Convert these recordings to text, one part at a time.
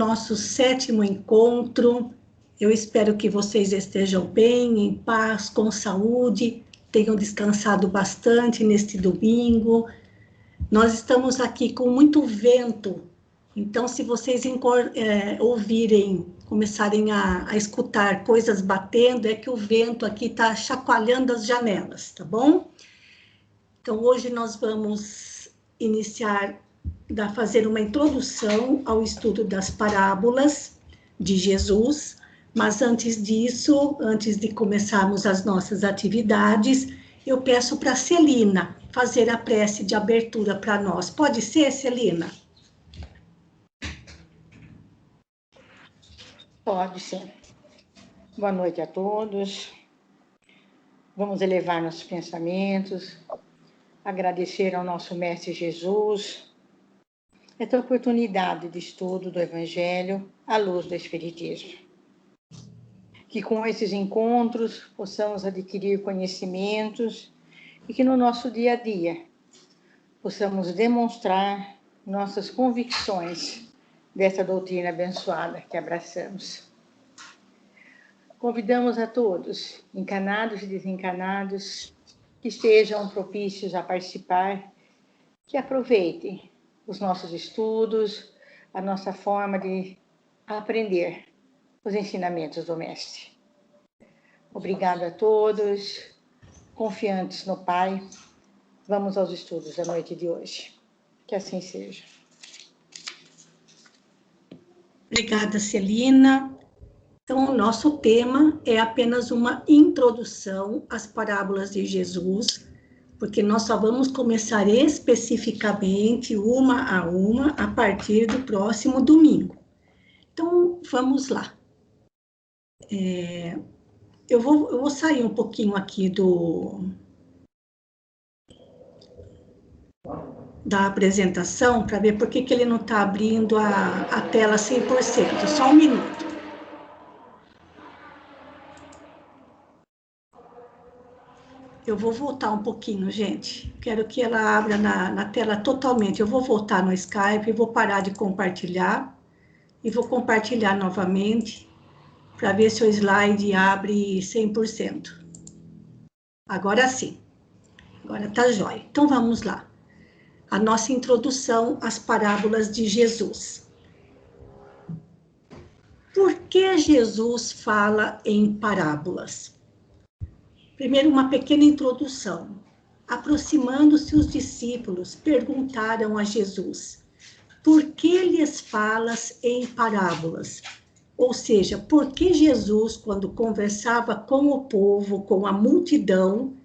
nosso 7º encontro. Eu espero que vocês estejam bem, em paz, com saúde, tenham descansado bastante neste domingo. Nós estamos aqui com muito vento, então se vocês ouvirem, começarem a escutar coisas batendo, é que o vento aqui está chacoalhando as janelas, tá bom? Então hoje nós vamos fazer uma introdução ao estudo das parábolas de Jesus, mas antes disso, antes de começarmos as nossas atividades, eu peço para a Celina fazer a prece de abertura para nós. Pode ser, Celina? Pode sim. Boa noite a todos. Vamos elevar nossos pensamentos, agradecer ao nosso Mestre Jesus esta oportunidade de estudo do Evangelho à luz do Espiritismo. Que com esses encontros possamos adquirir conhecimentos e que no nosso dia a dia possamos demonstrar nossas convicções dessa doutrina abençoada que abraçamos. Convidamos a todos, encarnados e desencarnados, que estejam propícios a participar, que aproveitem os nossos estudos, a nossa forma de aprender os ensinamentos do Mestre. Obrigada a todos, confiantes no Pai. Vamos aos estudos da noite de hoje. Que assim seja. Obrigada, Celina. Então, o nosso tema é apenas uma introdução às parábolas de Jesus, porque nós só vamos começar especificamente, uma a partir do próximo domingo. Então, vamos lá. Eu vou sair um pouquinho aqui da apresentação para ver por que ele não está abrindo a tela 100%. Só um minuto. Eu vou voltar um pouquinho, gente. Quero que ela abra na tela totalmente. Eu vou voltar no Skype, vou parar de compartilhar e vou compartilhar novamente para ver se o slide abre 100%. Agora sim. Agora tá jóia. Então vamos lá. A nossa introdução às parábolas de Jesus. Por que Jesus fala em parábolas? Primeiro, uma pequena introdução. Aproximando-se os discípulos, perguntaram a Jesus: por que lhes falas em parábolas? Ou seja, por que Jesus, quando conversava com o povo, com a multidão,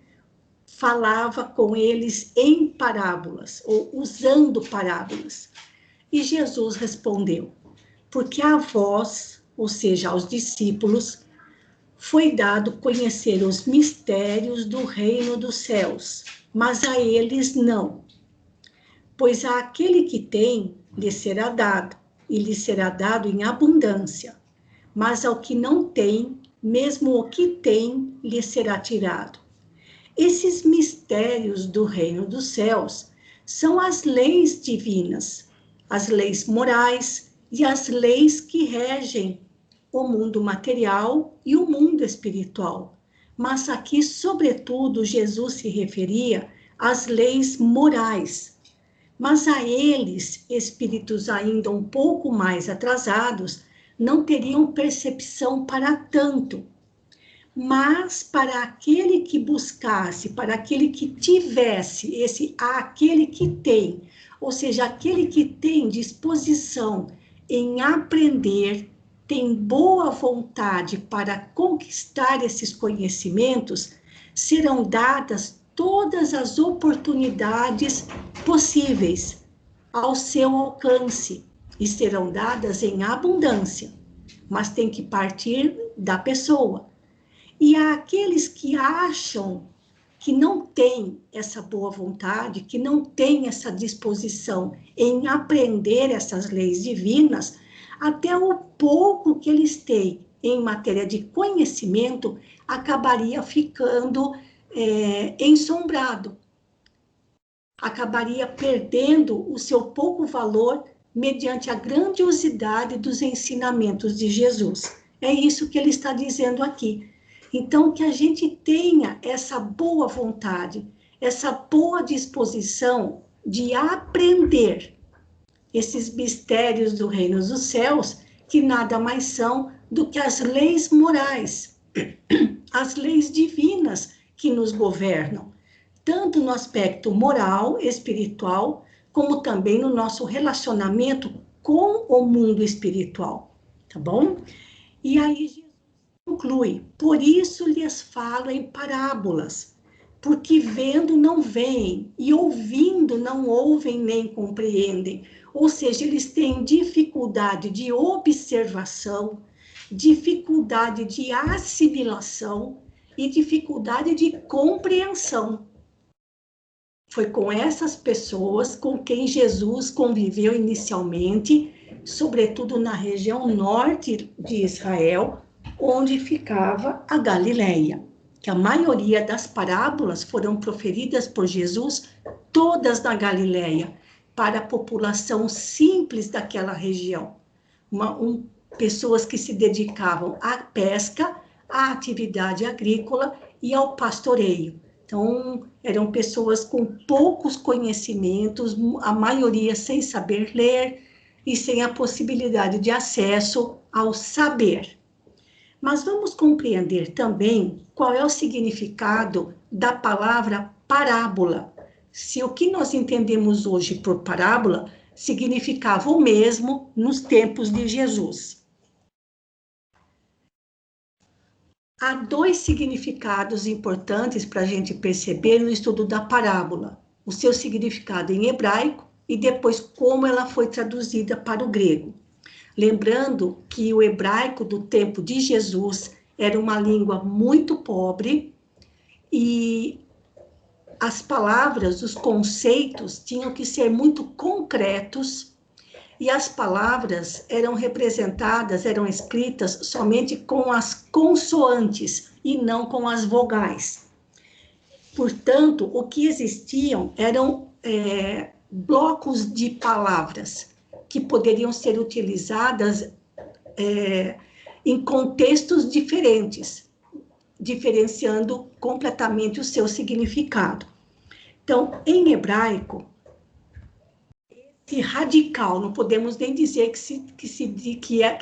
falava com eles em parábolas, ou usando parábolas? E Jesus respondeu: porque a vós, ou seja, aos discípulos, foi dado conhecer os mistérios do reino dos céus, mas a eles não. Pois àquele que tem, lhe será dado, e lhe será dado em abundância, mas ao que não tem, mesmo o que tem, lhe será tirado. Esses mistérios do reino dos céus são as leis divinas, as leis morais e as leis que regem o mundo material e o mundo espiritual. Mas aqui, sobretudo, Jesus se referia às leis morais. Mas a eles, espíritos ainda um pouco mais atrasados, não teriam percepção para tanto. Mas para aquele que buscasse, para aquele que tivesse aquele que tem, ou seja, aquele que tem disposição em aprender, tem boa vontade para conquistar esses conhecimentos, serão dadas todas as oportunidades possíveis ao seu alcance e serão dadas em abundância, mas tem que partir da pessoa. E há aqueles que acham que não têm essa boa vontade, que não têm essa disposição em aprender essas leis divinas, até o pouco que eles têm em matéria de conhecimento acabaria ficando ensombrado, acabaria perdendo o seu pouco valor mediante a grandiosidade dos ensinamentos de Jesus. É isso que ele está dizendo aqui. Então, que a gente tenha essa boa vontade, essa boa disposição de aprender esses mistérios do reino dos céus, que nada mais são do que as leis morais, as leis divinas que nos governam, tanto no aspecto moral, espiritual, como também no nosso relacionamento com o mundo espiritual, tá bom? E aí Jesus conclui: por isso lhes falo em parábolas, porque vendo não veem, e ouvindo não ouvem nem compreendem. Ou seja, eles têm dificuldade de observação, dificuldade de assimilação e dificuldade de compreensão. Foi com essas pessoas com quem Jesus conviveu inicialmente, sobretudo na região norte de Israel, onde ficava a Galileia, que a maioria das parábolas foram proferidas por Jesus, todas na Galileia, para a população simples daquela região. Pessoas que se dedicavam à pesca, à atividade agrícola e ao pastoreio. Então, eram pessoas com poucos conhecimentos, a maioria sem saber ler e sem a possibilidade de acesso ao saber. Mas vamos compreender também qual é o significado da palavra parábola. Se o que nós entendemos hoje por parábola significava o mesmo nos tempos de Jesus. Há dois significados importantes para a gente perceber no estudo da parábola: o seu significado em hebraico e depois como ela foi traduzida para o grego. Lembrando que o hebraico do tempo de Jesus era uma língua muito pobre e as palavras, os conceitos tinham que ser muito concretos e as palavras eram representadas, eram escritas somente com as consoantes e não com as vogais. Portanto, o que existiam eram blocos de palavras que poderiam ser utilizadas em contextos diferentes, diferenciando completamente o seu significado. Então, em hebraico, esse radical, não podemos nem dizer que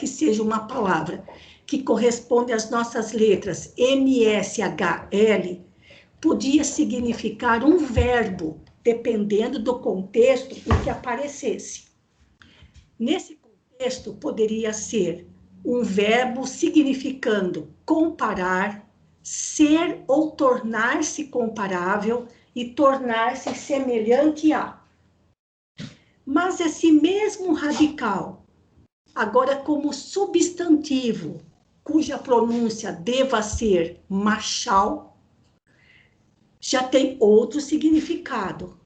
seja uma palavra, que corresponde às nossas letras MSHL, podia significar um verbo, dependendo do contexto em que aparecesse. Nesse contexto, poderia ser um verbo significando comparar, ser ou tornar-se comparável e tornar-se semelhante a. Mas esse mesmo radical, agora como substantivo, cuja pronúncia deva ser machal, já tem outro significado: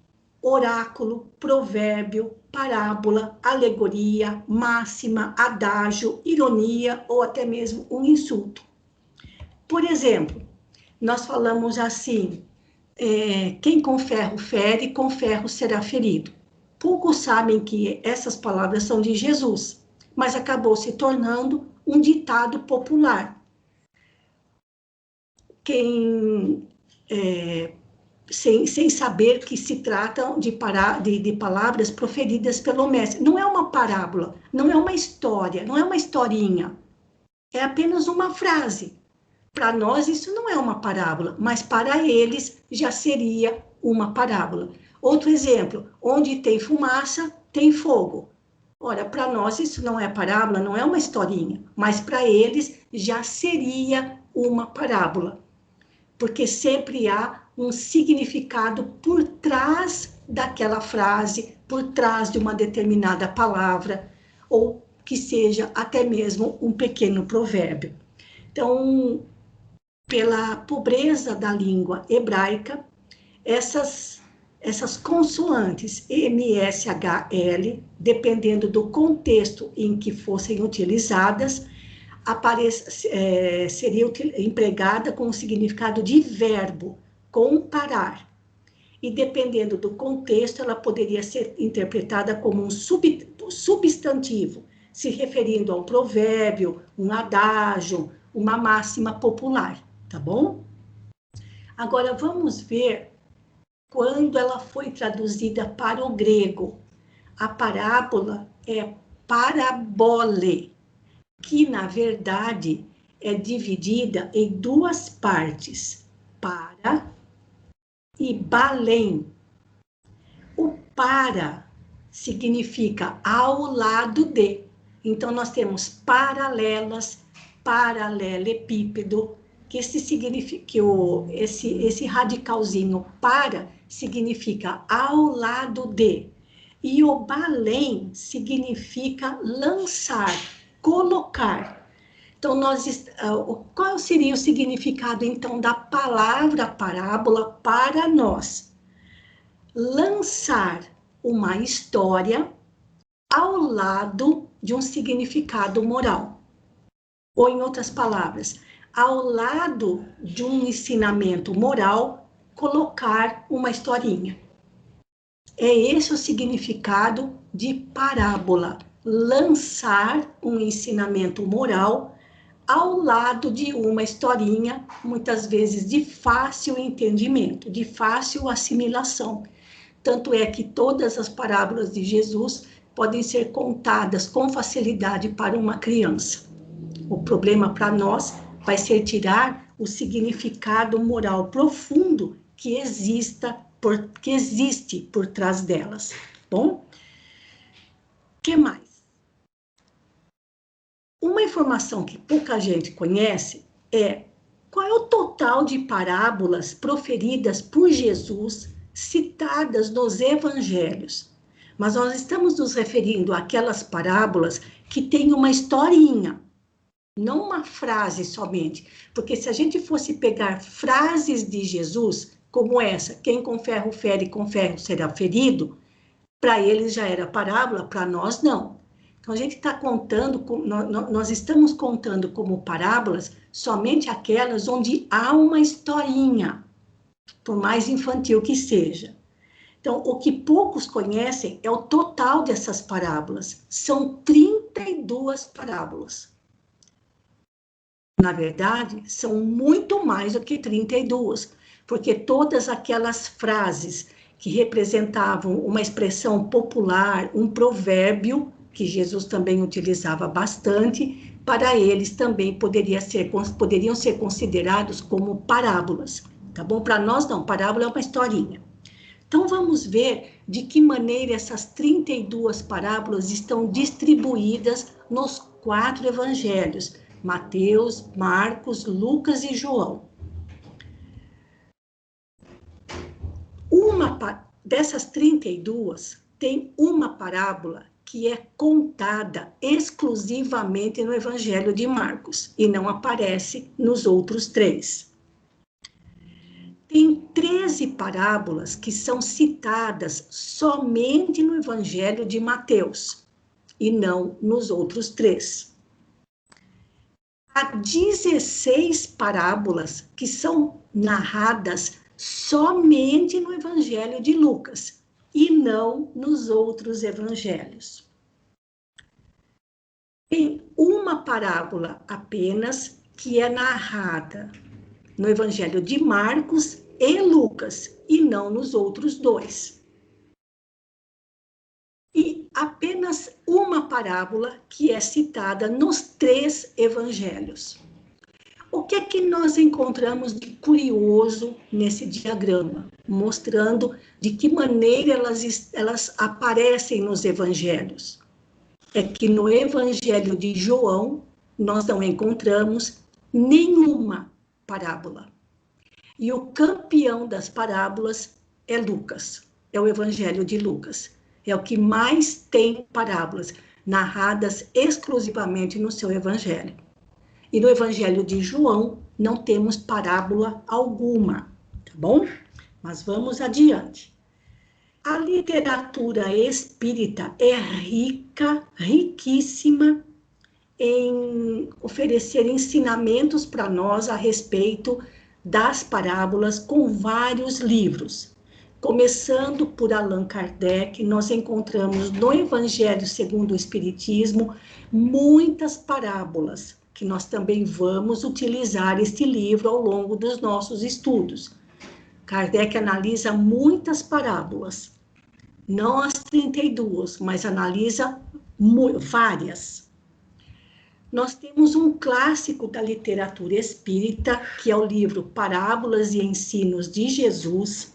oráculo, provérbio, parábola, alegoria, máxima, adágio, ironia ou até mesmo um insulto. Por exemplo, nós falamos assim: quem com ferro fere, com ferro será ferido. Poucos sabem que essas palavras são de Jesus, mas acabou se tornando um ditado popular. Sem saber que se tratam de palavras proferidas pelo mestre. Não é uma parábola, não é uma história, não é uma historinha. É apenas uma frase. Para nós isso não é uma parábola, mas para eles já seria uma parábola. Outro exemplo: onde tem fumaça, tem fogo. Ora, para nós isso não é parábola, não é uma historinha, mas para eles já seria uma parábola, porque sempre há um significado por trás daquela frase, por trás de uma determinada palavra, ou que seja até mesmo um pequeno provérbio. Então, pela pobreza da língua hebraica, essas consoantes MSHL, dependendo do contexto em que fossem utilizadas, seria empregada com o significado de verbo, comparar. E dependendo do contexto, ela poderia ser interpretada como um substantivo, se referindo a um provérbio, um adágio, uma máxima popular, tá bom? Agora, vamos ver quando ela foi traduzida para o grego. A parábola é parabole, que, na verdade, é dividida em duas partes, para e balém. O para significa ao lado de. Então, nós temos paralelas, paralelepípedo, que esse radicalzinho para significa ao lado de. E o balém significa lançar, colocar. Então, qual seria o significado, então, da palavra parábola para nós? Lançar uma história ao lado de um significado moral. Ou, em outras palavras, ao lado de um ensinamento moral, colocar uma historinha. É esse o significado de parábola. Lançar um ensinamento moral ao lado de uma historinha, muitas vezes de fácil entendimento, de fácil assimilação. Tanto é que todas as parábolas de Jesus podem ser contadas com facilidade para uma criança. O problema para nós vai ser tirar o significado moral profundo que existe por trás delas. Bom, o que mais? Uma informação que pouca gente conhece é qual é o total de parábolas proferidas por Jesus, citadas nos evangelhos. Mas nós estamos nos referindo àquelas parábolas que têm uma historinha, não uma frase somente. Porque se a gente fosse pegar frases de Jesus, como essa, quem com ferro fere, com ferro será ferido, para eles já era parábola, para nós não. Então, a gente está contando, nós estamos contando como parábolas somente aquelas onde há uma historinha, por mais infantil que seja. Então, o que poucos conhecem é o total dessas parábolas. São 32 parábolas. Na verdade, são muito mais do que 32, porque todas aquelas frases que representavam uma expressão popular, um provérbio, que Jesus também utilizava bastante, para eles também poderiam ser considerados como parábolas, tá bom? Para nós não, parábola é uma historinha. Então, vamos ver de que maneira essas 32 parábolas estão distribuídas nos 4 evangelhos, Mateus, Marcos, Lucas e João. Dessas 32, tem uma parábola que é contada exclusivamente no Evangelho de Marcos e não aparece nos outros 3. Tem 13 parábolas que são citadas somente no Evangelho de Mateus e não nos outros 3. Há 16 parábolas que são narradas somente no Evangelho de Lucas e não nos outros evangelhos. Tem uma parábola apenas que é narrada no Evangelho de Marcos e Lucas e não nos outros 2. E apenas uma parábola que é citada nos 3 evangelhos. O que é que nós encontramos de curioso nesse diagrama? Mostrando de que maneira elas aparecem nos evangelhos. É que no Evangelho de João, nós não encontramos nenhuma parábola. E o campeão das parábolas é Lucas, é o Evangelho de Lucas. É o que mais tem parábolas narradas exclusivamente no seu Evangelho. E no Evangelho de João não temos parábola alguma, tá bom? Mas vamos adiante. A literatura espírita é rica, riquíssima em oferecer ensinamentos para nós a respeito das parábolas com vários livros. Começando por Allan Kardec, nós encontramos no Evangelho segundo o Espiritismo muitas parábolas, que nós também vamos utilizar este livro ao longo dos nossos estudos. Kardec analisa muitas parábolas, não as 32, mas analisa várias. Nós temos um clássico da literatura espírita, que é o livro Parábolas e Ensinos de Jesus,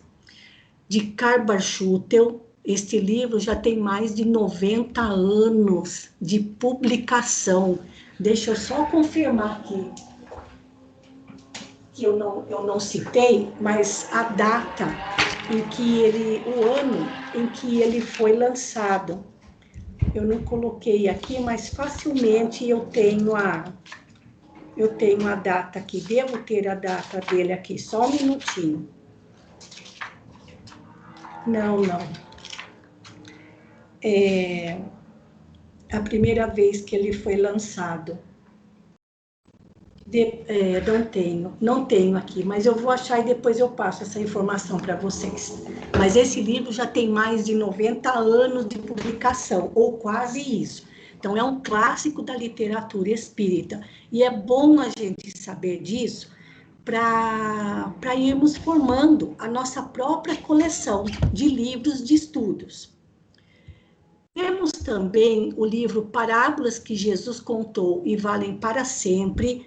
de Karl Barthel. Este livro já tem mais de 90 anos de publicação. Deixa eu só confirmar aqui, que eu não citei, mas a data em que o ano em que ele foi lançado. Eu não coloquei aqui, mas facilmente eu tenho a data aqui. Devo ter a data dele aqui, só um minutinho. Não. É a primeira vez que ele foi lançado. Não tenho aqui, mas eu vou achar e depois eu passo essa informação para vocês. Mas esse livro já tem mais de 90 anos de publicação, ou quase isso. Então, é um clássico da literatura espírita. E é bom a gente saber disso para irmos formando a nossa própria coleção de livros de estudos. Temos também o livro Parábolas que Jesus Contou e Valem para Sempre,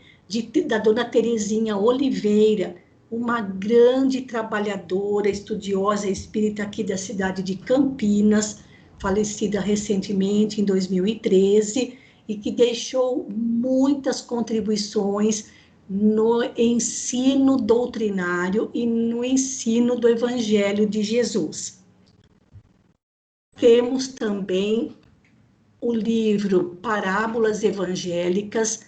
da dona Terezinha Oliveira, uma grande trabalhadora, estudiosa espírita aqui da cidade de Campinas, falecida recentemente, em 2013, e que deixou muitas contribuições no ensino doutrinário e no ensino do Evangelho de Jesus. Temos também o livro Parábolas Evangélicas,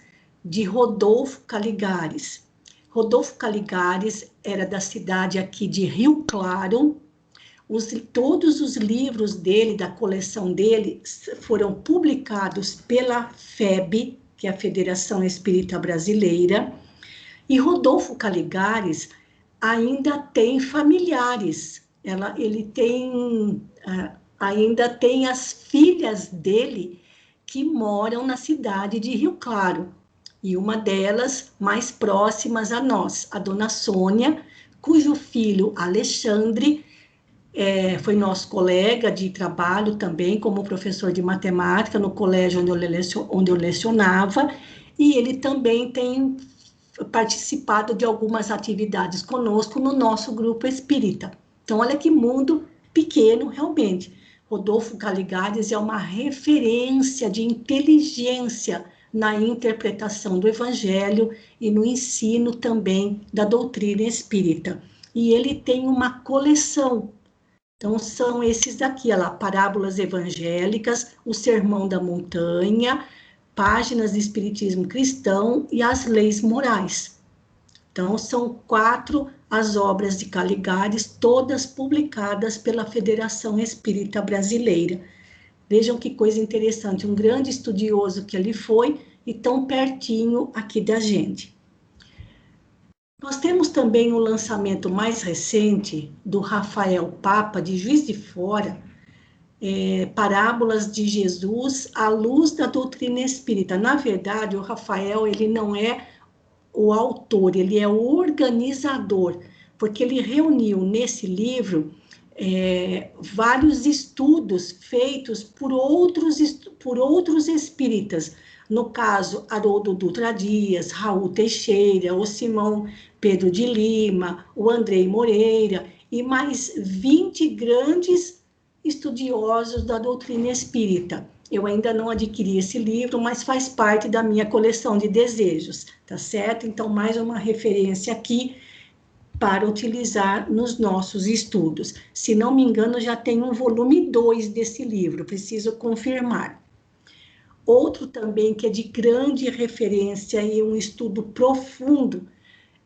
de Rodolfo Caligares. Rodolfo Caligares era da cidade aqui de Rio Claro. Todos os livros dele, da coleção dele, foram publicados pela FEB, que é a Federação Espírita Brasileira, e Rodolfo Caligares ainda tem familiares. Ele tem, ainda tem as filhas dele que moram na cidade de Rio Claro. E uma delas, mais próximas a nós, a dona Sônia, cujo filho Alexandre foi nosso colega de trabalho também, como professor de matemática no colégio onde eu lecionava, e ele também tem participado de algumas atividades conosco no nosso grupo espírita. Então, olha que mundo pequeno, realmente. Rodolfo Caligares é uma referência de inteligência na interpretação do Evangelho e no ensino também da doutrina espírita. E ele tem uma coleção. Então, são esses daqui, olha lá, Parábolas Evangélicas, o Sermão da Montanha, Páginas de Espiritismo Cristão e as Leis Morais. Então, são 4 as obras de Caligares, todas publicadas pela Federação Espírita Brasileira. Vejam que coisa interessante, um grande estudioso que ele foi e tão pertinho aqui da gente. Nós temos também o lançamento mais recente do Rafael Papa, de Juiz de Fora, Parábolas de Jesus à luz da doutrina espírita. Na verdade, o Rafael, ele não é o autor, ele é o organizador, porque ele reuniu nesse livro vários estudos feitos por outros espíritas, no caso, Haroldo Dutra Dias, Raul Teixeira, o Simão Pedro de Lima, o Andrei Moreira, e mais 20 grandes estudiosos da doutrina espírita. Eu ainda não adquiri esse livro, mas faz parte da minha coleção de desejos, tá certo? Então, mais uma referência aqui para utilizar nos nossos estudos. Se não me engano, já tem um volume 2 desse livro, preciso confirmar. Outro também que é de grande referência e um estudo profundo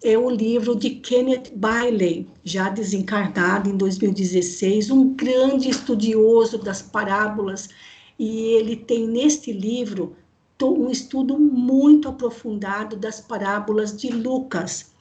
é o livro de Kenneth Bailey, já desencarnado em 2016, um grande estudioso das parábolas, e ele tem neste livro um estudo muito aprofundado das parábolas de Lucas.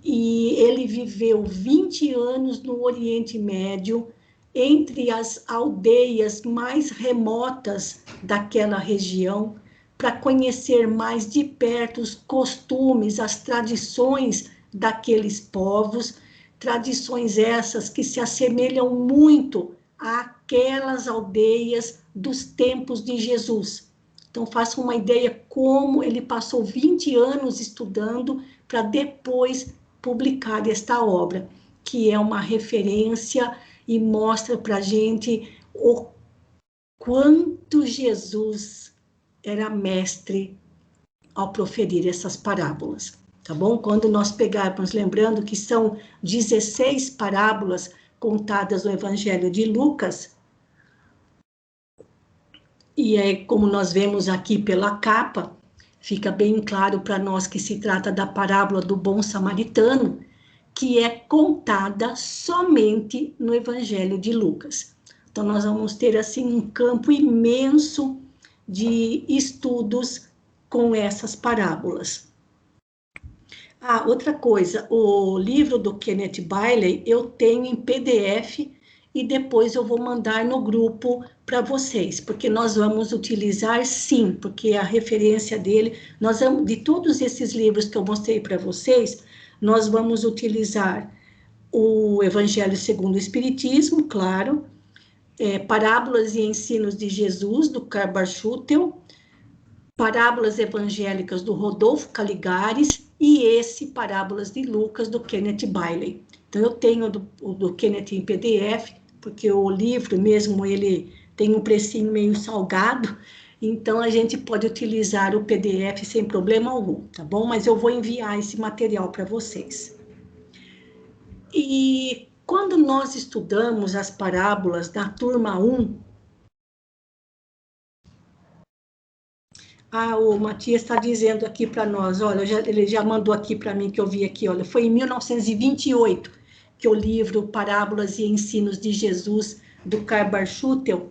e ele viveu 20 anos no Oriente Médio, entre as aldeias mais remotas daquela região, para conhecer mais de perto os costumes, as tradições daqueles povos, tradições essas que se assemelham muito àquelas aldeias dos tempos de Jesus. Então, faça uma ideia como ele passou 20 anos estudando para depois publicar esta obra, que é uma referência e mostra para a gente o quanto Jesus era mestre ao proferir essas parábolas, tá bom? Quando nós pegarmos, lembrando que são 16 parábolas contadas no Evangelho de Lucas, e é como nós vemos aqui pela capa, fica bem claro para nós que se trata da parábola do bom samaritano, que é contada somente no Evangelho de Lucas. Então, nós vamos ter, assim, um campo imenso de estudos com essas parábolas. Ah, outra coisa, o livro do Kenneth Bailey eu tenho em PDF e depois eu vou mandar no grupo para vocês, porque nós vamos utilizar sim, porque a referência dele, nós vamos, de todos esses livros que eu mostrei para vocês, nós vamos utilizar o Evangelho segundo o Espiritismo, claro, Parábolas e Ensinos de Jesus, do Karl Barth-Schutel, Parábolas Evangélicas, do Rodolfo Caligares, e esse Parábolas de Lucas, do Kenneth Bailey. Então, eu tenho o do Kenneth em PDF, porque o livro mesmo, ele tem um precinho meio salgado, então a gente pode utilizar o PDF sem problema algum, tá bom? Mas eu vou enviar esse material para vocês. E quando nós estudamos as parábolas da turma 1, o Matias está dizendo aqui para nós, olha, ele já mandou aqui para mim, que eu vi aqui, olha, foi em 1928 que o livro Parábolas e Ensinos de Jesus, do Karl Barth-Schutel,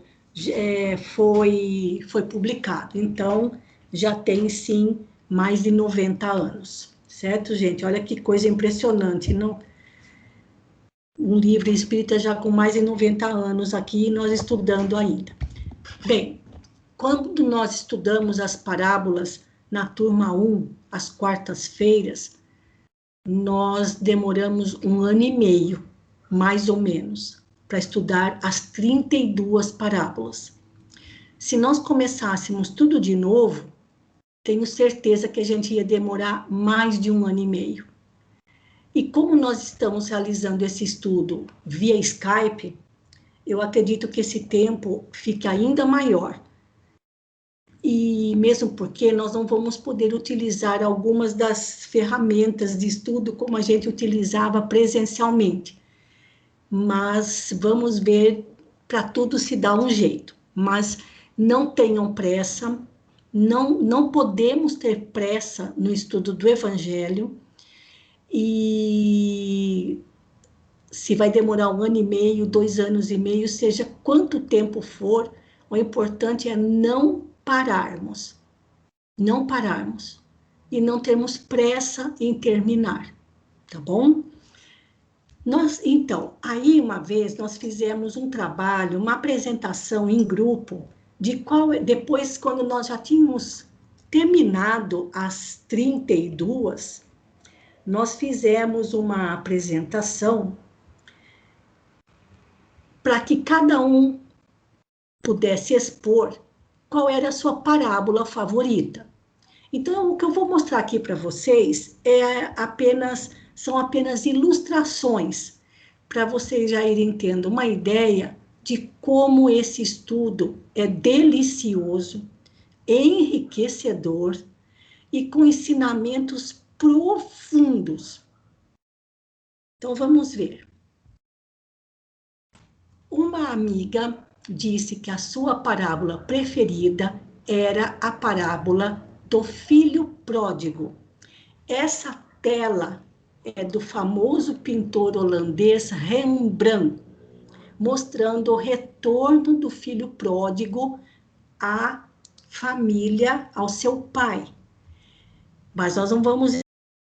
foi publicado. Então, já tem, sim, mais de 90 anos, certo, gente? Olha que coisa impressionante, não? Um livro espírita já com mais de 90 anos aqui, nós estudando ainda. Bem, quando nós estudamos as parábolas na turma 1, às quartas-feiras, nós demoramos 1 ano e meio, mais ou menos, para estudar as 32 parábolas. Se nós começássemos tudo de novo, tenho certeza que a gente ia demorar mais de 1 ano e meio. E como nós estamos realizando esse estudo via Skype, eu acredito que esse tempo fique ainda maior. E mesmo porque nós não vamos poder utilizar algumas das ferramentas de estudo como a gente utilizava presencialmente. Mas vamos ver, para tudo se dá um jeito. Mas não tenham pressa, não podemos ter pressa no estudo do Evangelho. E se vai demorar 1 ano e meio, 2 anos e meio, seja quanto tempo for, o importante é não pararmos e não termos pressa em terminar, tá bom? Então, aí uma vez nós fizemos um trabalho, uma apresentação em grupo, depois quando nós já tínhamos terminado as 32, nós fizemos uma apresentação para que cada um pudesse expor qual era a sua parábola favorita. Então, o que eu vou mostrar aqui para vocês são apenas ilustrações, para vocês já irem tendo uma ideia de como esse estudo é delicioso, enriquecedor e com ensinamentos profundos. Então, vamos ver. Uma amiga disse que a sua parábola preferida era a parábola do filho pródigo. Essa tela é do famoso pintor holandês Rembrandt, mostrando o retorno do filho pródigo à família, ao seu pai. Mas nós não vamos